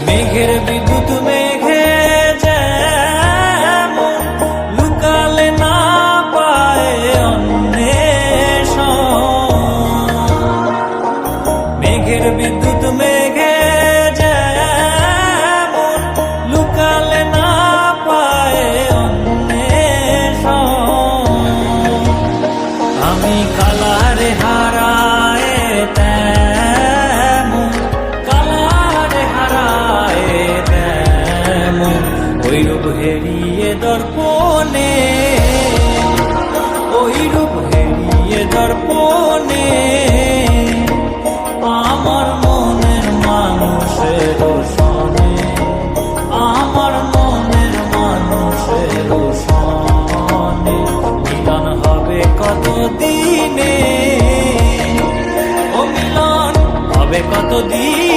মেঘের বিদ্যুৎ মেঘে যেমন লুকালে না পায় অন্বেষণ, মেঘের বিদ্যুৎ মেঘে যেমন লুকালে না পায় অন্বেষণ। আমি কালারে হারায় তেমন, কালারে হারায় তেমন, ওই রূপ হেরিয়ে দর্পণে, ওই রূপ হেরিয়ে দর্পণে আমার মনের মানুষের সনে, আমার মনের মানুষের সনে মিলন হবে কতদিনে, ও মিলন হবে কতদিন।